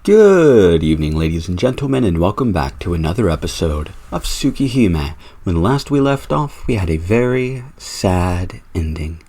Good evening, ladies and gentlemen, and welcome back to another episode of Tsukihime. When last we left off, we had a very sad ending.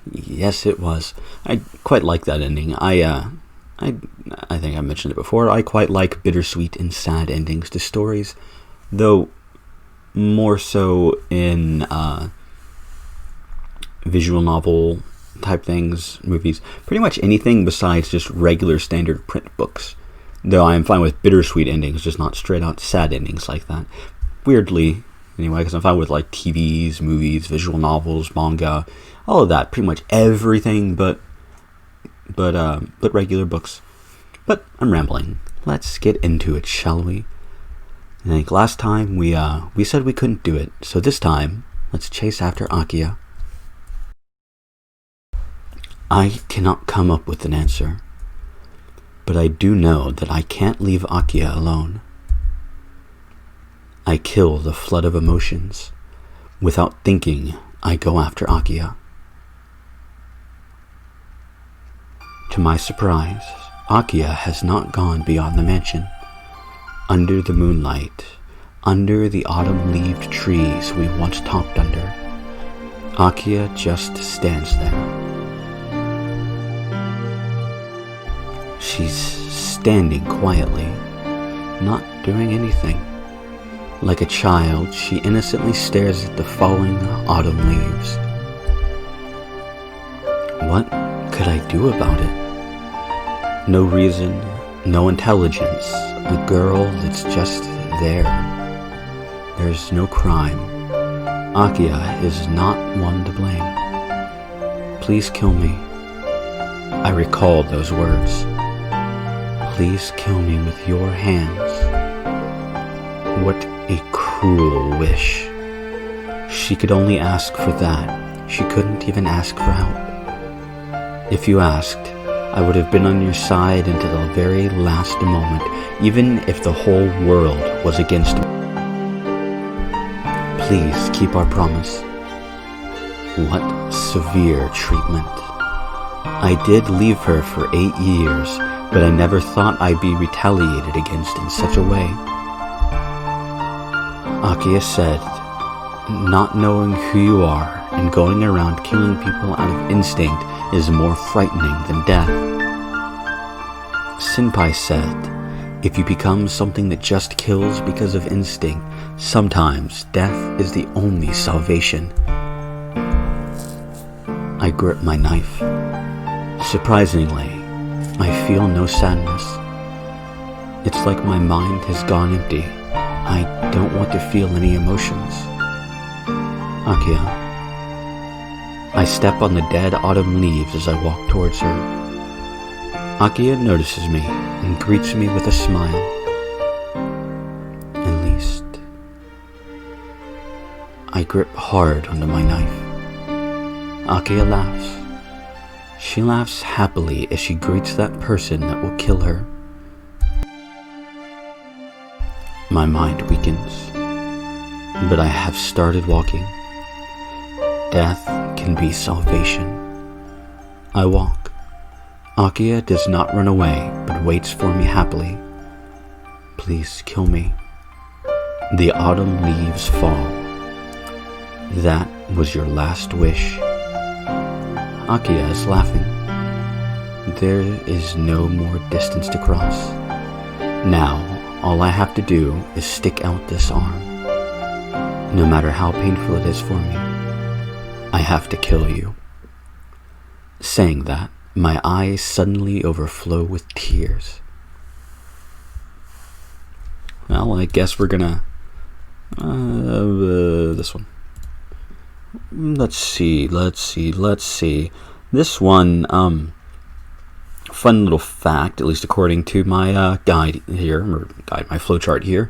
Yes, it was. I quite like that ending. I think I mentioned it before. I quite like bittersweet and sad endings to stories, though more so in visual novel type things, movies, pretty much anything besides just regular standard print books. Though I am fine with bittersweet endings, just not straight out sad endings like that. Weirdly, anyway, because I'm fine with like TVs, movies, visual novels, manga, all of that, pretty much everything but regular books. But I'm rambling. Let's get into it, shall we? I think last time we said we couldn't do it, so this time let's chase after Akiha. I cannot come up with an answer, but I do know that I can't leave Akiha alone. I kill the flood of emotions. Without thinking, I go after Akiha. To my surprise, Akiha has not gone beyond the mansion. Under the moonlight, under the autumn-leaved trees we once talked under, Akiha just stands there. She's standing quietly, not doing anything. Like a child, she innocently stares at the falling autumn leaves. What could I do about it? No reason, no intelligence. A girl that's just there. There's no crime. Akiha is not one to blame. Please kill me. I recall those words. Please kill me with your hands. What a cruel wish. She could only ask for that. She couldn't even ask for help. If you asked, I would have been on your side until the very last moment, even if the whole world was against me. Please keep our promise. What severe treatment. I did leave her for 8 years, but I never thought I'd be retaliated against in such a way. Akiha said, not knowing who you are and going around killing people out of instinct is more frightening than death. Senpai said, if you become something that just kills because of instinct, sometimes death is the only salvation. I grip my knife. Surprisingly, I feel no sadness. It's like my mind has gone empty. I don't want to feel any emotions. Akiha. I step on the dead autumn leaves as I walk towards her. Akiha notices me and greets me with a smile. At least. I grip hard onto my knife. Akiha laughs. She laughs happily as she greets that person that will kill her. My mind weakens, but I have started walking. Death can be salvation. I walk. Akiha does not run away, but waits for me happily. Please kill me. The autumn leaves fall. That was your last wish. Akiha is laughing. There is no more distance to cross. Now, all I have to do is stick out this arm. No matter how painful it is for me, I have to kill you. Saying that, my eyes suddenly overflow with tears. Well, I guess we're gonna... this one. Let's see. This one, fun little fact, at least according to my guide here, or guide, my flowchart here.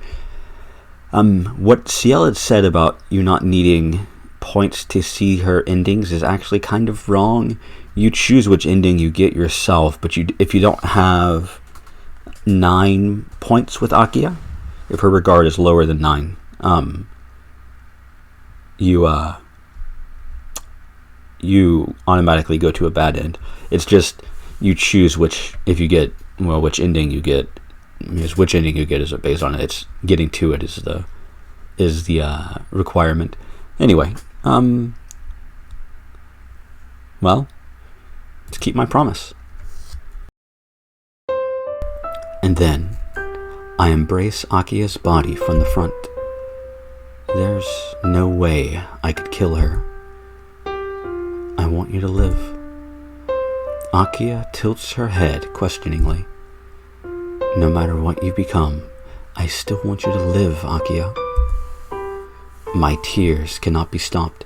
What Ciel had said about you not needing points to see her endings is actually kind of wrong. You choose which ending you get yourself, but if you don't have 9 points with Akiha, if her regard is lower than 9, you automatically go to a bad end. It's just you choose which ending you get, because which ending you get is based on it. It's getting to it is the requirement. Anyway, well, to keep my promise. And then I embrace Akiha's body from the front. There's no way I could kill her. I want you to live. Akiha tilts her head questioningly. No matter what you become, I still want you to live, Akiha. My tears cannot be stopped.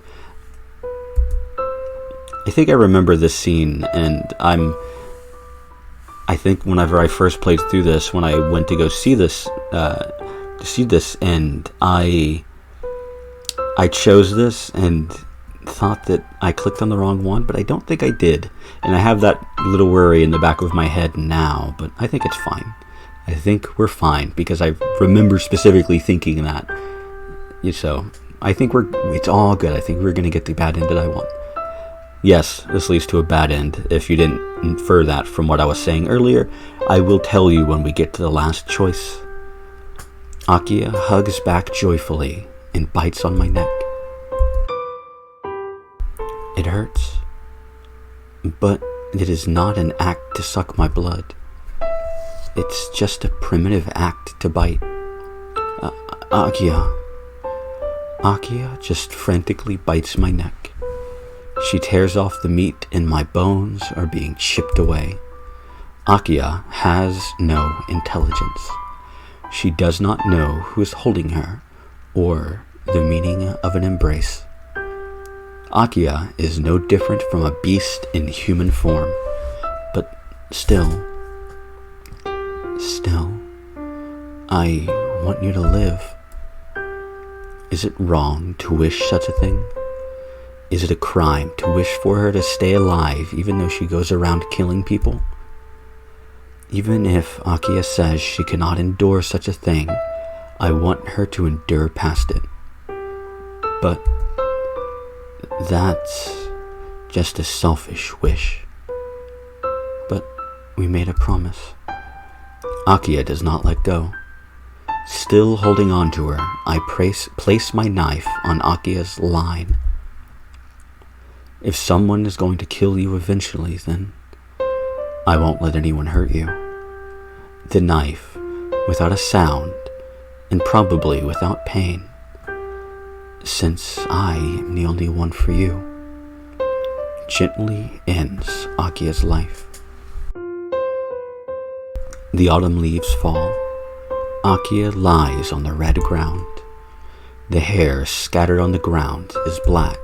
I think I remember this scene, and I think whenever I first played through this, when I went to go see this, and I chose this and thought that I clicked on the wrong one, but I don't think I did. And I have that little worry in the back of my head now, but I think it's fine. I think we're fine, because I remember specifically thinking that. So, I think it's all good. I think we're going to get the bad end that I want. Yes, this leads to a bad end. If you didn't infer that from what I was saying earlier, I will tell you when we get to the last choice. Akiha hugs back joyfully and bites on my neck. It hurts, but it is not an act to suck my blood. It's just a primitive act to bite. Akiha just frantically bites my neck. She tears off the meat and my bones are being chipped away. Akiha has no intelligence. She does not know who is holding her or the meaning of an embrace. Akiha is no different from a beast in human form, but still, I want you to live. Is it wrong to wish such a thing? Is it a crime to wish for her to stay alive even though she goes around killing people? Even if Akiha says she cannot endure such a thing, I want her to endure past it. But that's just a selfish wish. But we made a promise. Akiha does not let go. Still holding on to her, I place my knife on Akiha's line. If someone is going to kill you eventually, then I won't let anyone hurt you. The knife, without a sound, and probably without pain, since I am the only one for you, gently ends Akiha's life. The autumn leaves fall. Akiha lies on the red ground. The hair scattered on the ground is black.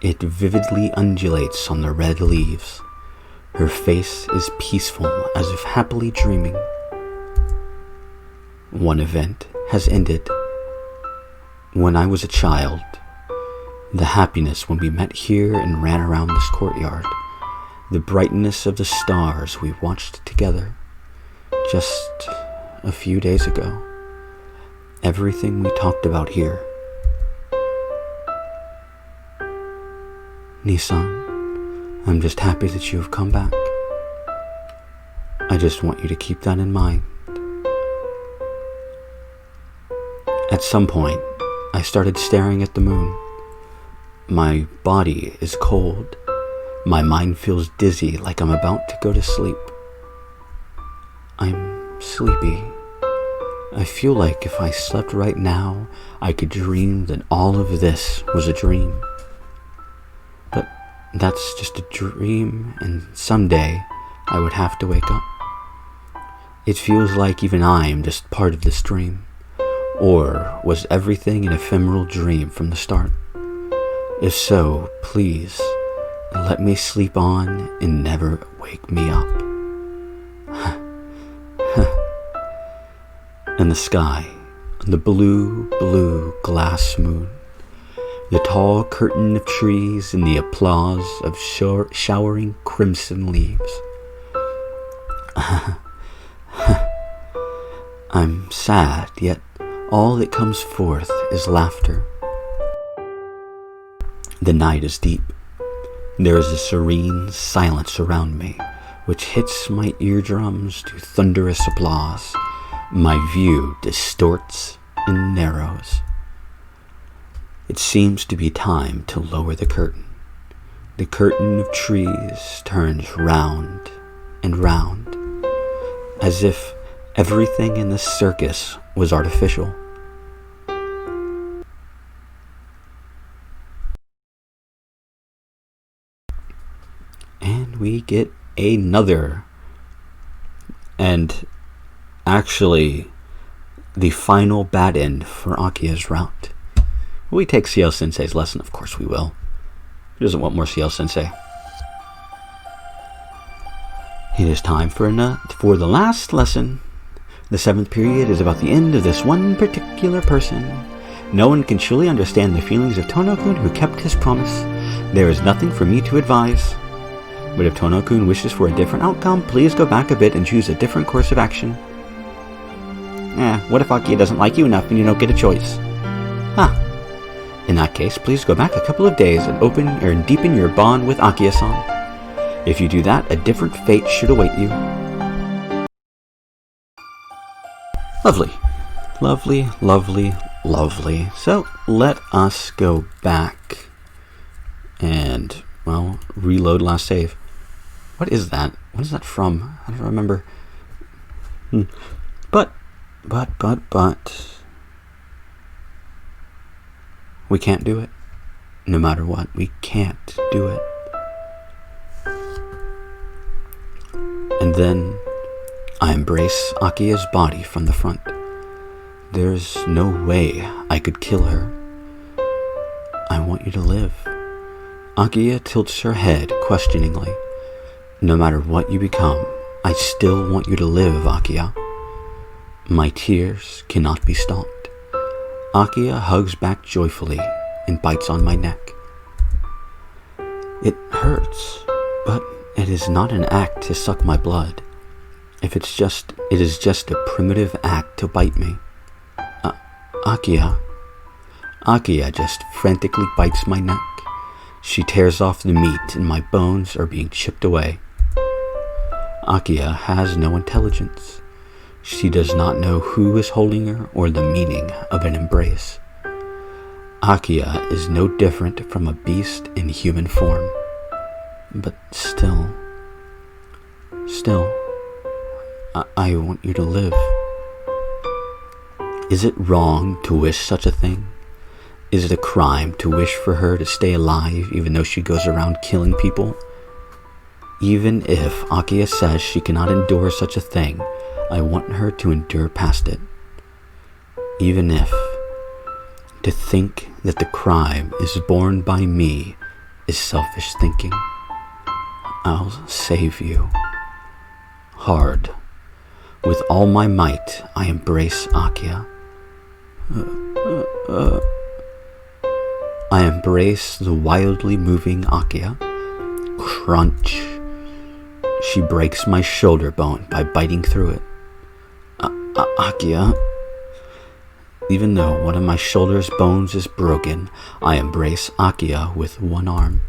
It vividly undulates on the red leaves. Her face is peaceful, as if happily dreaming. One event has ended. When I was a child, the happiness when we met here and ran around this courtyard, the brightness of the stars we watched together, just a few days ago, everything we talked about here. Nisan, I'm just happy that you have come back. I just want you to keep that in mind. At some point, I started staring at the moon. My body is cold. My mind feels dizzy, like I'm about to go to sleep. I'm sleepy. I feel like if I slept right now, I could dream that all of this was a dream. But that's just a dream, and someday I would have to wake up. It feels like even I am just part of this dream. Or was everything an ephemeral dream from the start? If so, please, let me sleep on and never wake me up. In the sky, the blue, blue glass moon, the tall curtain of trees and the applause of showering crimson leaves. I'm sad, yet all that comes forth is laughter. The night is deep. There is a serene silence around me, which hits my eardrums to thunderous applause. My view distorts and narrows. It seems to be time to lower the curtain. The curtain of trees turns round and round, as if everything in the circus was artificial. And we get another, and actually the final bad end for Akiha's route. Will we take CL Sensei's lesson? Of course we will. Who doesn't want more CL Sensei? It is time for the last lesson. The 7th period is about the end of this one particular person. No one can truly understand the feelings of Tono-kun, who kept his promise. There is nothing for me to advise. But if Tono-kun wishes for a different outcome, please go back a bit and choose a different course of action. What if Akiha doesn't like you enough and you don't get a choice? In that case, please go back a couple of days and deepen your bond with Akiha-san. If you do that, a different fate should await you. Lovely. Lovely, lovely, lovely. So, let us go back and, well, reload last save. What is that? What is that from? I don't remember. But. We can't do it. No matter what, we can't do it. And then I embrace Akiha's body from the front. There's no way I could kill her. I want you to live. Akiha tilts her head questioningly. No matter what you become, I still want you to live, Akiha. My tears cannot be stopped. Akiha hugs back joyfully and bites on my neck. It hurts, but it is not an act to suck my blood. It is just a primitive act to bite me. Akiha just frantically bites my neck. She tears off the meat and my bones are being chipped away. Akiha has no intelligence. She does not know who is holding her or the meaning of an embrace. Akiha is no different from a beast in human form. But still, I want you to live. Is it wrong to wish such a thing? Is it a crime to wish for her to stay alive even though she goes around killing people? Even if Akiha says she cannot endure such a thing, I want her to endure past it. Even if to think that the crime is borne by me is selfish thinking. I'll save you. Hard. With all my might, I embrace Akiha. I embrace the wildly moving Akiha. Crunch. She breaks my shoulder bone by biting through it. Akiha. Even though one of my shoulder's bones is broken, I embrace Akiha with one arm.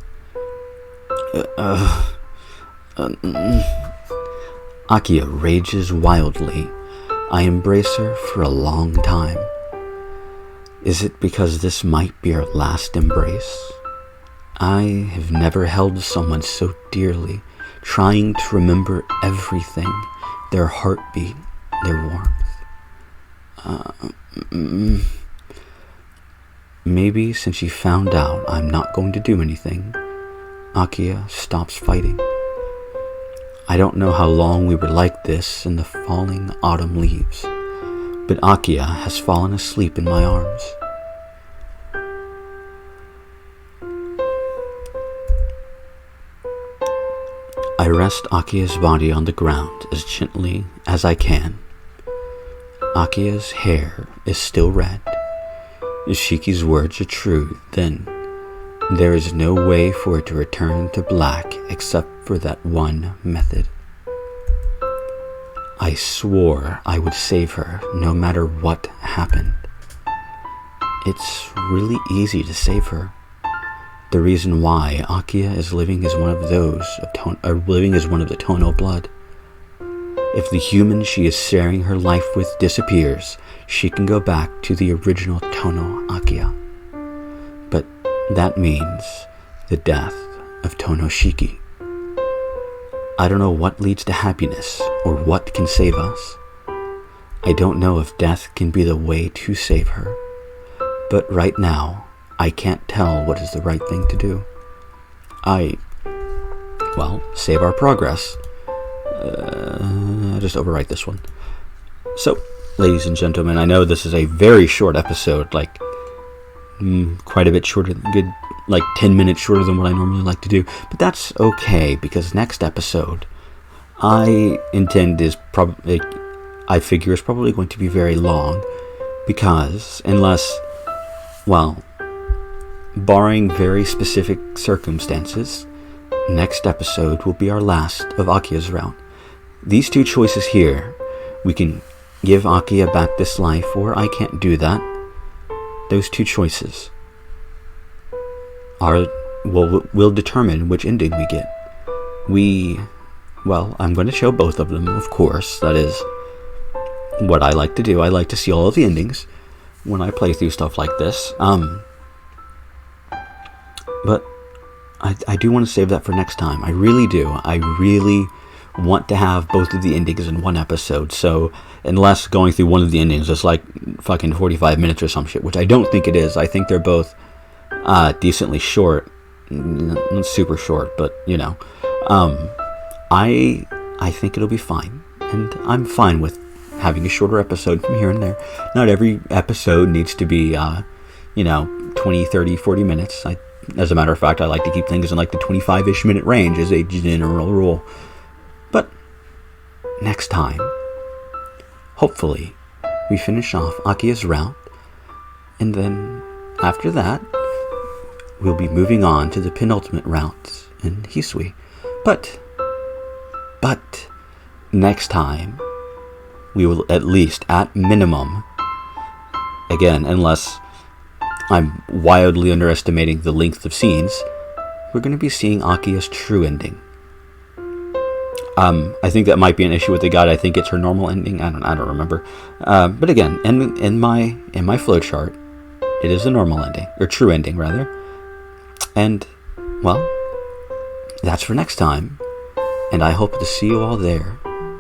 Akiha rages wildly. I embrace her for a long time. Is it because this might be our last embrace? I have never held someone so dearly, trying to remember everything, their heartbeat, their warmth. Maybe since she found out I'm not going to do anything, Akiha stops fighting. I don't know how long we were like this in the falling autumn leaves, but Akiha has fallen asleep in my arms. I rest Akiha's body on the ground as gently as I can. Akiha's hair is still red. If Shiki's words are true, then there is no way for it to return to black except for that one method. I swore I would save her no matter what happened. It's really easy to save her. the reason why Akiha is living as one of those living as one of the Tono blood. If the human she is sharing her life with disappears, she can go back to the original Tono Akiha. But that means the death of Tono Shiki. I don't know what leads to happiness or what can save us. I don't know if death can be the way to save her. But right now, I can't tell what is the right thing to do. Save our progress. I'll just overwrite this one. So, ladies and gentlemen, I know this is a very short episode, quite a bit shorter, good, 10 minutes shorter than what I normally like to do, but that's okay, because next episode, I figure is probably going to be very long, because, barring very specific circumstances, next episode will be our last of Akiha's round. These two choices here, we can give Akiha back this life, or I can't do that. Those two choices will determine which ending we get. I'm going to show both of them, of course. That is what I like to do. I like to see all of the endings when I play through stuff like this. But I do want to save that for next time. I really do. I really want to have both of the endings in one episode. So unless going through one of the endings is fucking 45 minutes or some shit, which I don't think it is. I think they're both decently short. Not super short, but I think it'll be fine. And I'm fine with having a shorter episode from here and there. Not every episode needs to be 20, 30, 40 minutes. As a matter of fact, I like to keep things in the 25-ish minute range as a general rule. But next time, hopefully, we finish off Akiha's route, and then after that, we'll be moving on to the penultimate route in Hisui. But next time, we will at least, at minimum, again, unless I'm wildly underestimating the length of scenes, we're going to be seeing Akiha's true ending. I think that might be an issue with the guide. I think it's her normal ending. I don't remember. But again, in my flowchart, it is the normal ending, or true ending rather. And that's for next time. And I hope to see you all there,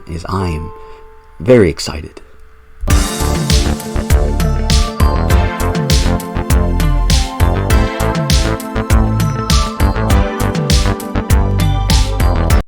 as I'm very excited